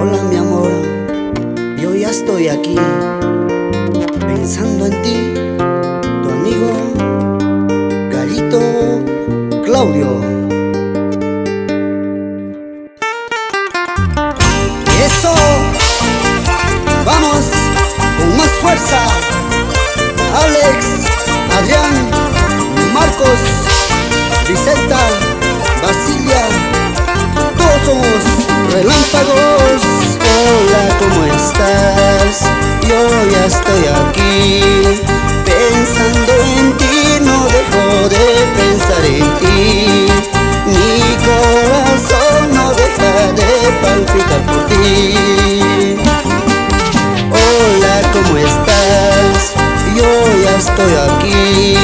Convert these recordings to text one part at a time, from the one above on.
Hola mi amor, yo ya estoy aquí, pensando en ti, tu amigo Gallito Claudio. Y eso, vamos con más fuerza. Alex, Adrián, Marcos, Vicenta, Basilia, todos somos relámpagos. Hola, ¿cómo estás? Yo ya estoy aquí, pensando en ti, no dejo de pensar en ti. Mi corazón no deja de palpitar por ti. Hola, ¿cómo estás? Yo ya estoy aquí,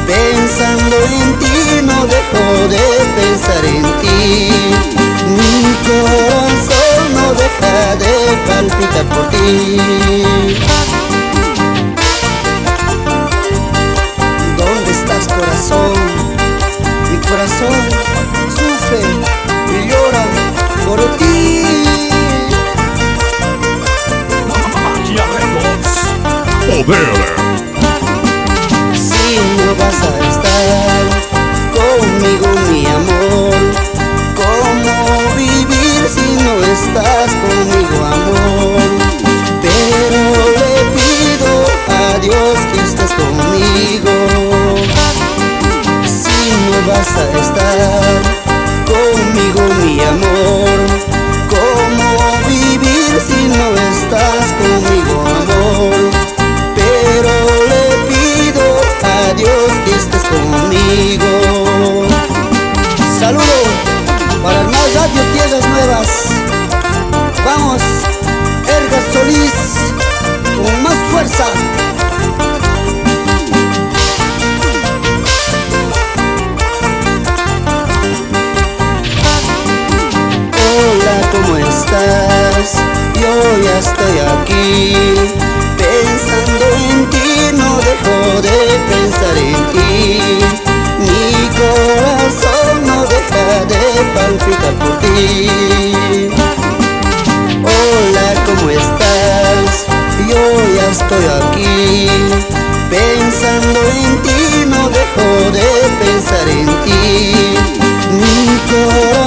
pensando en ti, no dejo de pensar en ti. Mi corazón no deja de palpitar por ti. ¿Dónde estás, corazón? Mi corazón sufre y llora por ti. Poder. Si no vas a estar conmigo, mi amor, ¿cómo vivir si no estás conmigo, amor? Pero le pido a Dios que estés conmigo. Si no vas a estar conmigo, mi amor, ¿cómo vivir si no estás conmigo, amor? Pero le pido a Dios que estés conmigo. Saludo para el más radio Tierras Nuevas. Vamos, Edgar Solís, con más fuerza. Hola, ¿cómo estás? Yo ya estoy aquí, pensando en ti, no dejo de pensar en ti. Mi corazón no deja de palpitar por ti. Hola, ¿cómo estás? Yo ya estoy aquí, pensando en ti, no dejo de pensar en ti. Mi corazón